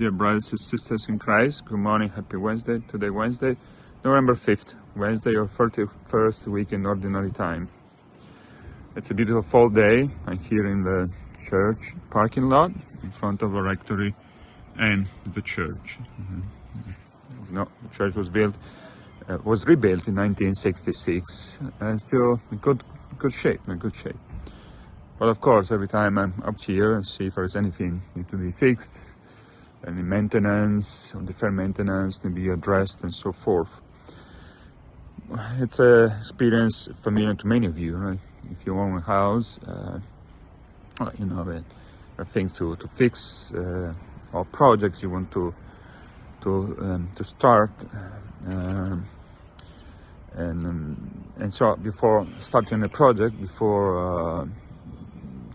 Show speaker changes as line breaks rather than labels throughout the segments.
Dear brothers and sisters in Christ, good morning, happy Wednesday. Today Wednesday, November 5th, Wednesday or 31st week in Ordinary Time. It's a beautiful fall day. I'm here in the church parking lot in front of the rectory and the church. No, the church was rebuilt in 1966 and still in good shape. But of course, every time I'm up here and see if there's anything need to be fixed, any maintenance, or deferred maintenance to be addressed and so forth. It's an experience familiar to many of you, right? If you own a house, you know, there are things to fix, or projects you want to start, and so before starting a project, before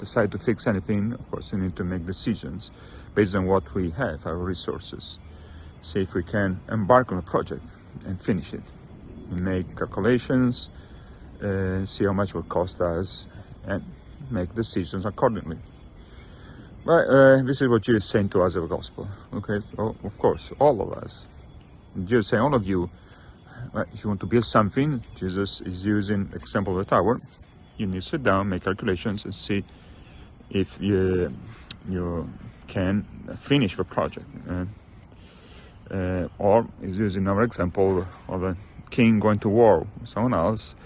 decide to fix anything, of course you need to make decisions based on what we have, our resources. See if we can embark on a project and finish it. We make calculations, see how much it will cost us, and make decisions accordingly. But this is what Jesus is saying to us in the gospel. Okay, so of course, all of us. Jesus is saying, all of you, if you want to build something, Jesus is using the example of the tower. You need to sit down, make calculations, and see if you can finish the project. Or is using our example of a king going to war with someone else,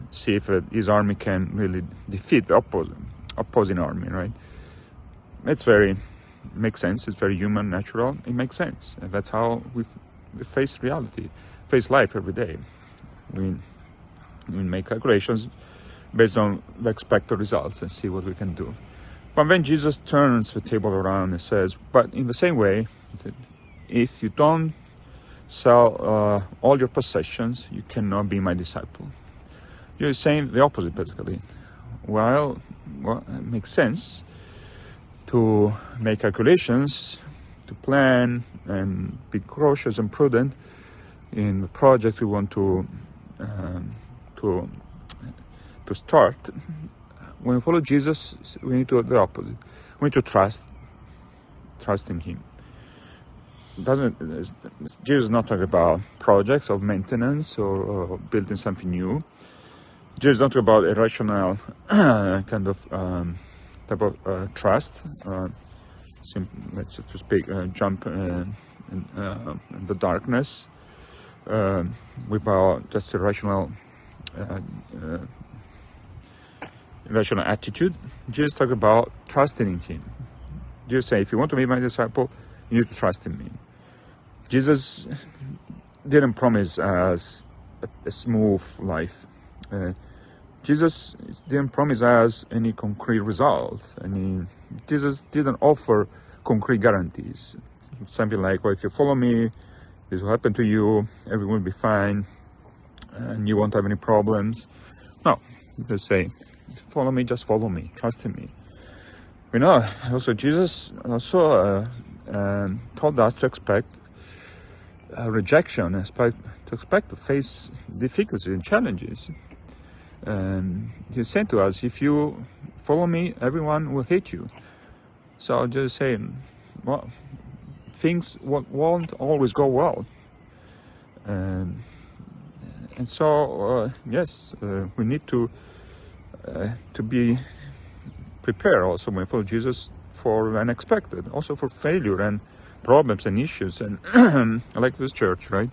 see if his army can really defeat the opposing army, right? Makes sense. It's very human, natural. It makes sense, and that's how we face reality, face life every day. We make calculations based on the expected results and see what we can do. But when Jesus turns the table around and says, but in the same way, if you don't sell all your possessions, you cannot be my disciple. You're saying the opposite, basically. Well, it makes sense to make calculations, to plan, and be cautious and prudent in the project we want to start. When we follow Jesus, we need to do the opposite. We need to trust in Him. Jesus is not talking about projects of maintenance or building something new. Jesus is not talking about a rational kind of type of trust. Let's to speak, jump in the darkness without just a rational attitude. Jesus talk about trusting in Him. Jesus say, if you want to be my disciple, you need to trust in me. Jesus didn't promise us a smooth life. Jesus didn't promise us any concrete results. Jesus didn't offer concrete guarantees. It's something like, well, if you follow me, this will happen to you, everything will be fine, and you won't have any problems. No, just say, follow me, just follow me, trust in me. We know also Jesus also told us to expect rejection, to face difficulties and challenges. He said to us, if you follow me, everyone will hate you. So just saying, well, things won't always go well. And so, yes, we need to be prepared also when we follow Jesus for the unexpected, also for failure and problems and issues. And like this church, right?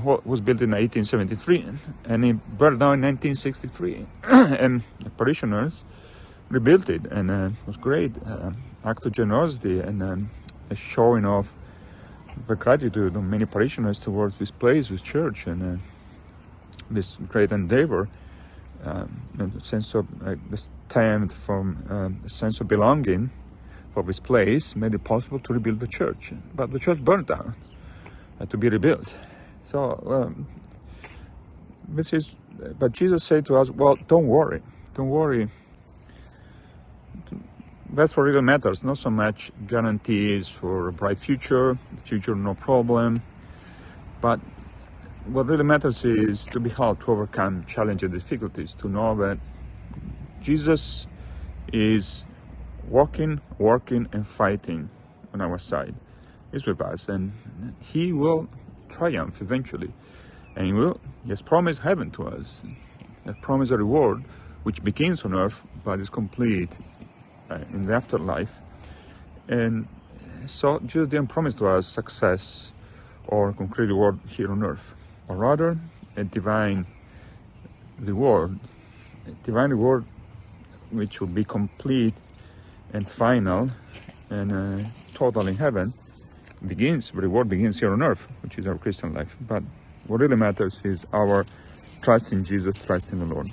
What was built in 1873 and it burned down in 1963, and the parishioners rebuilt it, and it was great act of generosity and a showing of the gratitude of many parishioners towards this place, this church, and this great endeavor. And the sense of stemmed from a sense of belonging for this place made it possible to rebuild the church. But the church burned down, had to be rebuilt. So but Jesus said to us, well, don't worry. That's what really matters, not so much guarantees for a bright future, no problem, but what really matters is to be helped to overcome challenges and difficulties, to know that Jesus is working and fighting on our side. He's with us, and he will triumph eventually. And he has promised heaven to us. He has promised a reward which begins on earth but is complete in the afterlife. And so Jesus didn't promise to us success or concrete reward here on earth, but rather a divine reward which will be complete and final and total in heaven. Reward begins here on earth, which is our Christian life. But what really matters is our trust in Jesus, trust in the Lord.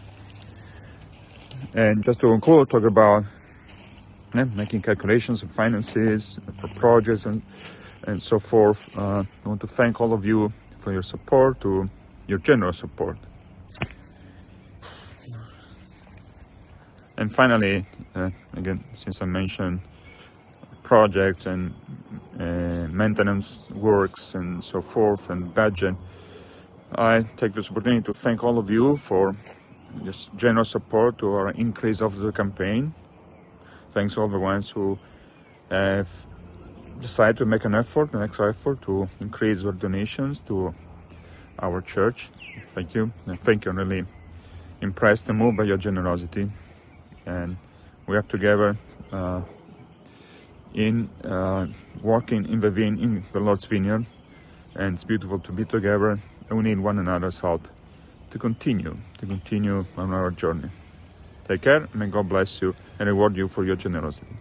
And just to conclude, talk about making calculations of finances for projects and so forth. I want to thank all of you for your support, your generous support. And finally, again, since I mentioned projects and maintenance works and so forth and budget, I take this opportunity to thank all of you for this generous support to our increase of the campaign. Thanks to all the ones who have decided to make an extra effort to increase their donations to our church. Thank you. And thank you. I'm really impressed and moved by your generosity. And we are together in working in the Lord's vineyard, and it's beautiful to be together, and we need one another's help to continue on our journey. Take care, and may God bless you and reward you for your generosity.